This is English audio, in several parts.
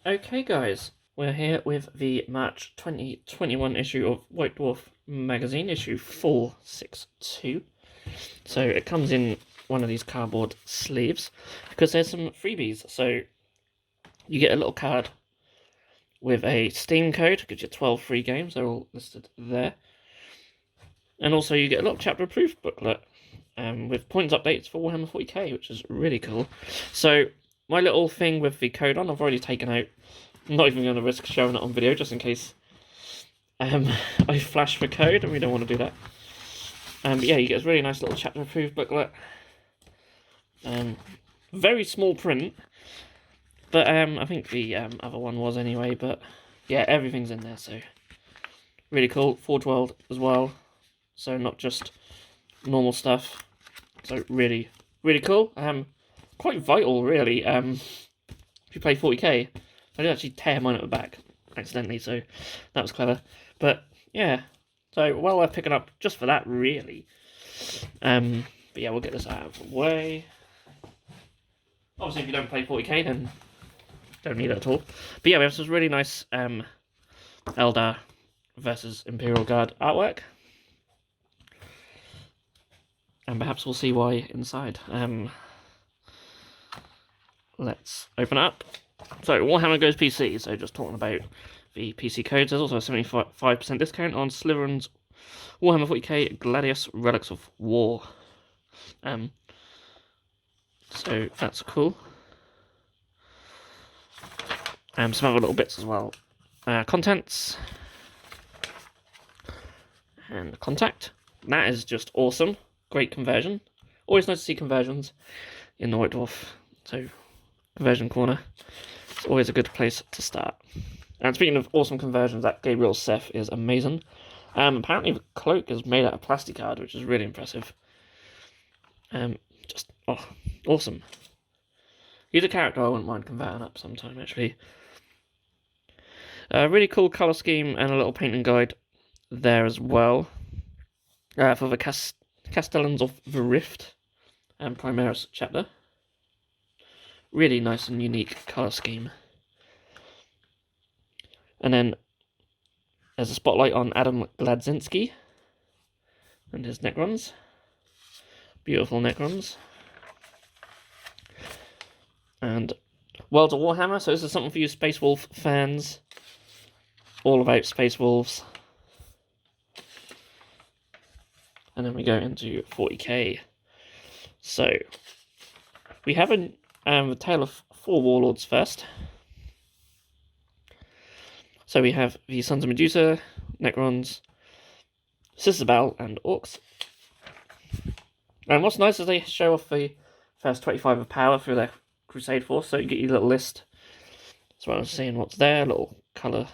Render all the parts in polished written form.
Okay guys, we're here with the March 2021 issue of White Dwarf Magazine, issue 462. So it comes in one of these cardboard sleeves, because there's some freebies. So you get a little card with a Steam code, gives you 12 free games, they're all listed there. And also you get a little chapter proof booklet with points updates for Warhammer 40K, which is really cool. So my little thing with the code on, I've already taken out. I'm not even going to risk showing it on video, just in case I flash the code, and we don't want to do that. But yeah, you get a really nice little chapter proof booklet. Very small print, but I think the other one was anyway. But yeah, everything's in there, so really cool. Forge World as well, so not just normal stuff. So really cool. Quite vital, really. If you play 40k, I did actually tear mine at the back accidentally, so that was clever. But yeah, so well worth picking up just for that, really. But yeah, we'll get this out of the way. Obviously, if you don't play 40k, then don't need it at all. But yeah, we have this really nice Eldar versus Imperial Guard artwork. And perhaps we'll see why inside. Let's open it up. So, Warhammer goes PC, so just talking about the PC codes. There's also a 75% discount on Slytherin's Warhammer 40k Gladius Relics of War. So that's cool. Some other little bits as well. Contents. And contact. That is just awesome. Great conversion. Always nice to see conversions in the White Dwarf. So, conversion corner. It's always a good place to start. And speaking of awesome conversions, that Gabriel Seth is amazing. Apparently the cloak is made out of plastic card, which is really impressive. Awesome. He's a character I wouldn't mind converting up sometime, actually. Really cool colour scheme and a little painting guide there as well. For the Castellans of the Rift and Primaris chapter. Really nice and unique colour scheme. And then there's a spotlight on Adam Gladzinski and his Necrons. Beautiful Necrons. And World of Warhammer, so this is something for you Space Wolf fans. All about Space Wolves. And then we go into 40k. So, we have a Tale of Four Warlords first. So we have the Sons of Medusa, Necrons, Sisters of Baal, and Orcs. And what's nice is they show off the first 25 of power through their Crusade Force, so you get your little list. That's what I was saying, what's there, a little colour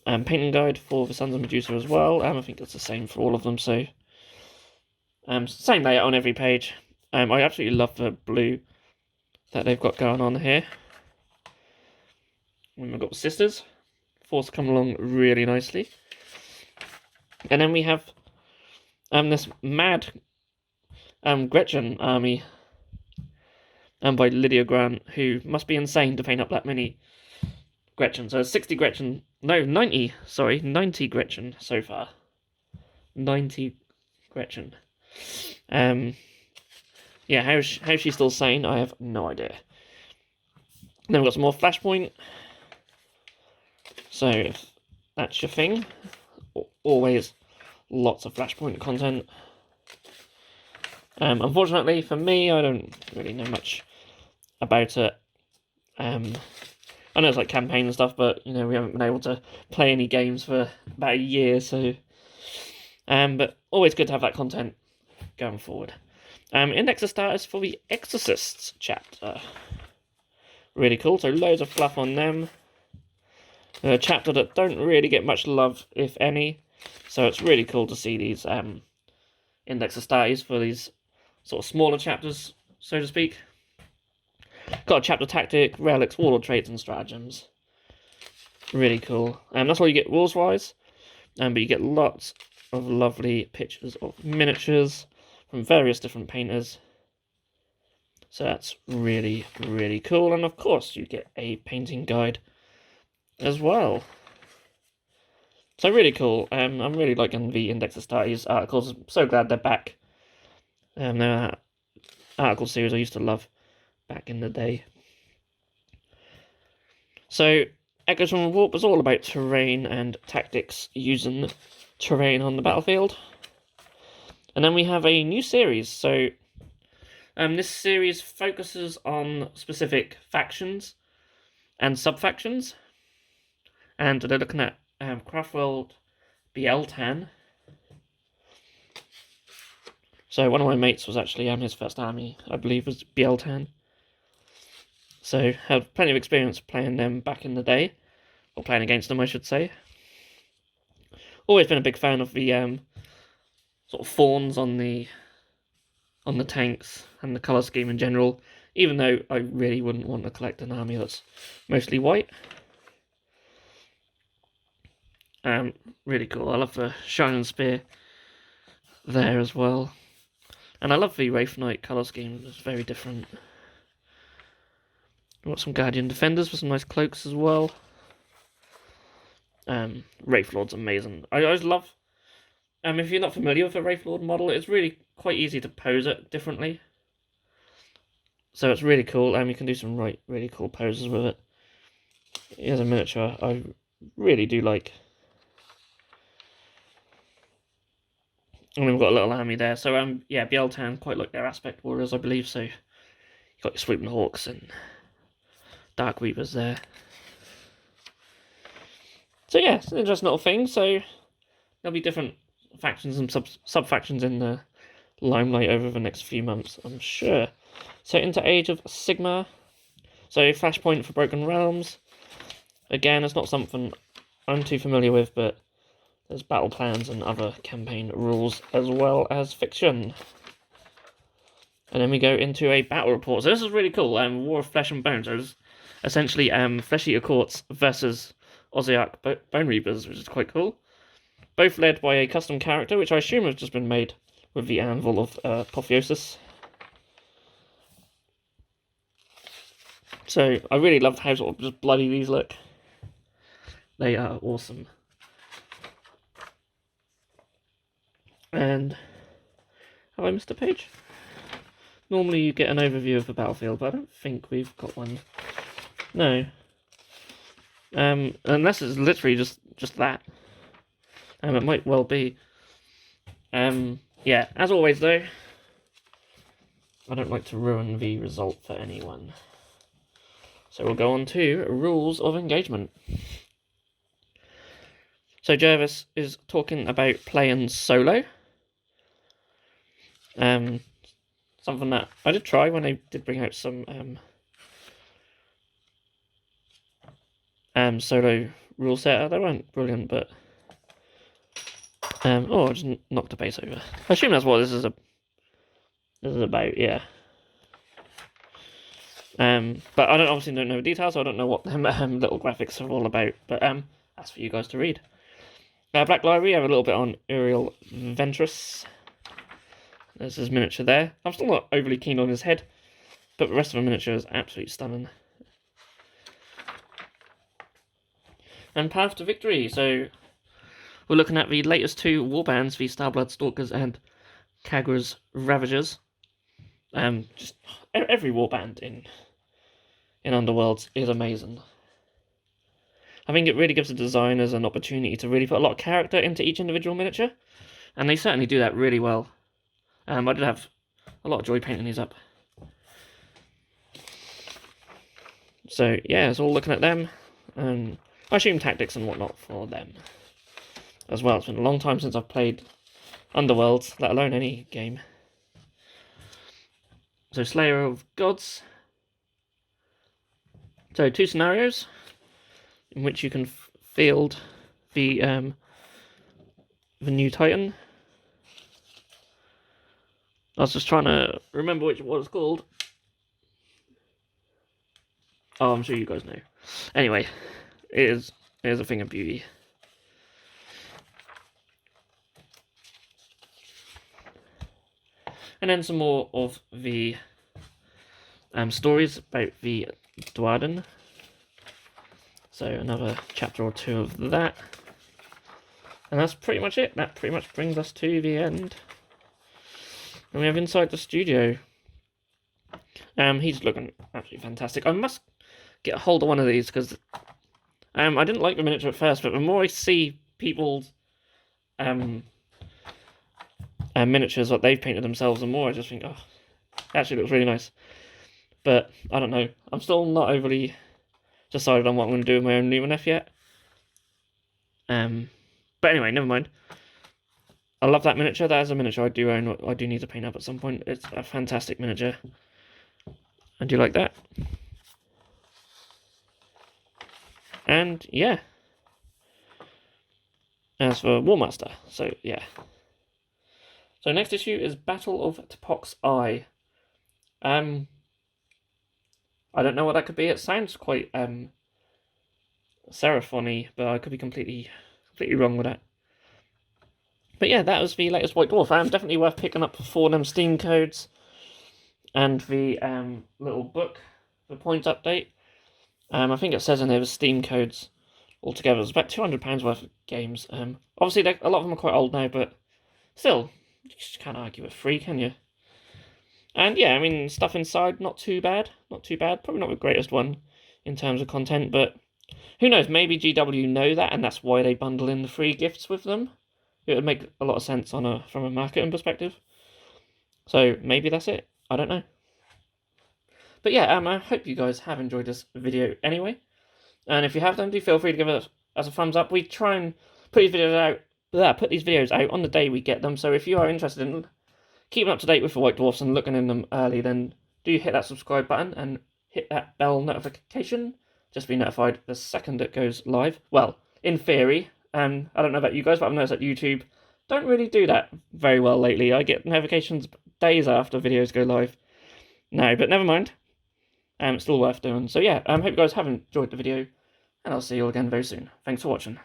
painting guide for the Sons of Medusa as well. I think it's the same for all of them, so same layout on every page. I absolutely love the blue that they've got going on here. And we've got the Sisters. Force come along really nicely. And then we have this mad Gretchen army by Lydia Grant, who must be insane to paint up that many Gretchen. So 60 Gretchen, no, 90 Gretchen so far. 90 Gretchen. Yeah, how she's still sane, I have no idea. Then we've got some more Flashpoint. So, if that's your thing, always lots of Flashpoint content. Unfortunately for me, I don't really know much about it. I know it's like campaign and stuff, but, you know, we haven't been able to play any games for about a year, so... but always good to have that content going forward. Index of status for the Exorcists chapter. Really cool, so loads of fluff on them. A chapter that don't really get much love, if any. So it's really cool to see these index of status for these sort of smaller chapters, so to speak. Got a chapter tactic, relics, warlord traits, and stratagems. Really cool. That's all you get rules-wise. But you get lots of lovely pictures of miniatures from various different painters. So that's really, really cool. And of course, you get a painting guide as well. So really cool. I'm really liking the Index Astartes articles. I'm so glad they're back. They're an article series I used to love back in the day. So Echoes from the Warp was all about terrain and tactics using terrain on the battlefield. And then we have a new series. So this series focuses on specific factions and sub-factions. And they're looking at Craftworld Babel. So one of my mates was actually his first army, I believe, was Babel. So had plenty of experience playing them back in the day, or playing against them, I should say. Always been a big fan of the sort of fawns on the tanks and the colour scheme in general, even though I really wouldn't want to collect an army that's mostly white. Really cool. I love the Shining Spear there as well. And I love the Wraith Knight colour scheme, it's very different. We've got some Guardian Defenders with some nice cloaks as well. Wraith Lord's amazing. I always love... if you're not familiar with the Wraith Lord model, it's really quite easy to pose it differently. So it's really cool, you can do some really cool poses with it. Here's a miniature I really do like. And we've got a little army there. So, yeah, Bieltan, quite like their aspect warriors, I believe. So, you've got your Swooping Hawks and Dark Reapers there. So, yeah, it's an interesting little thing. So, there'll be different factions and sub-factions in the limelight over the next few months, I'm sure. So, into Age of Sigmar. So, Flashpoint for Broken Realms. Again, it's not something I'm too familiar with, but there's battle plans and other campaign rules as well as fiction. And then we go into a battle report. So this is really cool. War of Flesh and Bones. There's essentially Flesh Eater Courts versus Oziarch Bone Reapers, which is quite cool. Both led by a custom character, which I assume has just been made with the Anvil of Apotheosis. So I really love how sort of just bloody these look. They are awesome. And have I missed a page? Normally you get an overview of the battlefield, but I don't think we've got one. No. Unless it's literally just that. It might well be. Yeah, as always though, I don't like to ruin the result for anyone. So we'll go on to rules of engagement. So Jervis is talking about playing solo. Something that I did try when they did bring out some solo rule set. They weren't brilliant, but oh, I just knocked a base over. I assume that's what this is about, yeah. But I obviously don't know the details, so I don't know what them little graphics are all about. But that's for you guys to read. Black Library, I have a little bit on Uriel Ventress. There's his miniature there. I'm still not overly keen on his head, but the rest of the miniature is absolutely stunning. And Path to Victory. So we're looking at the latest two warbands, the Starblood Stalkers and Kagra's Ravagers. Just every warband in Underworlds is amazing. I think it really gives the designers an opportunity to really put a lot of character into each individual miniature, and they certainly do that really well. I did have a lot of joy painting these up. So yeah, it's all looking at them. I assume tactics and whatnot for them as well. It's been a long time since I've played Underworlds, let alone any game. So Slayer of Gods. So 2 scenarios in which you can field the new Titan. I was just trying to remember what it's called. Oh, I'm sure you guys know. Anyway, it is a thing of beauty. And then some more of the stories about the Dwarden. So another chapter or two of that. And that's pretty much it. That pretty much brings us to the end. And we have inside the studio. He's looking absolutely fantastic. I must get a hold of one of these because I didn't like the miniature at first, but the more I see people's miniatures, what they've painted themselves, the more I just think, oh, it actually looks really nice. But I don't know. I'm still not overly decided on what I'm going to do with my own Numeneth yet. But anyway, never mind. I love that miniature. That is a miniature I do own. I do need to paint up at some point. It's a fantastic miniature. And do you like that? And yeah. As for Warmaster, so yeah. So next issue is Battle of Tepok's Eye. I don't know what that could be. It sounds quite Seraphon-y, but I could be completely wrong with that. But yeah, that was the latest White Dwarf. Definitely worth picking up for them Steam codes and the little book, the points update. I think it says in there the Steam codes altogether. It's about £200 worth of games. Obviously, a lot of them are quite old now, but still, you just can't argue with free, can you? And yeah, I mean, stuff inside, not too bad. Not too bad. Probably not the greatest one in terms of content, but who knows? Maybe GW know that, and that's why they bundle in the free gifts with them. It would make a lot of sense from a marketing perspective. So maybe that's it. I don't know. But yeah, I hope you guys have enjoyed this video anyway. And if you have, then do feel free to give us a thumbs up. We try and put these videos out on the day we get them. So if you are interested in keeping up to date with the White Dwarfs and looking in them early, then do hit that subscribe button and hit that bell notification. Just be notified the second it goes live. Well, in theory. I don't know about you guys, but I've noticed that YouTube don't really do that very well lately. I get notifications days after videos go live. No, but never mind. It's still worth doing. So yeah, hope you guys have enjoyed the video, and I'll see you all again very soon. Thanks for watching.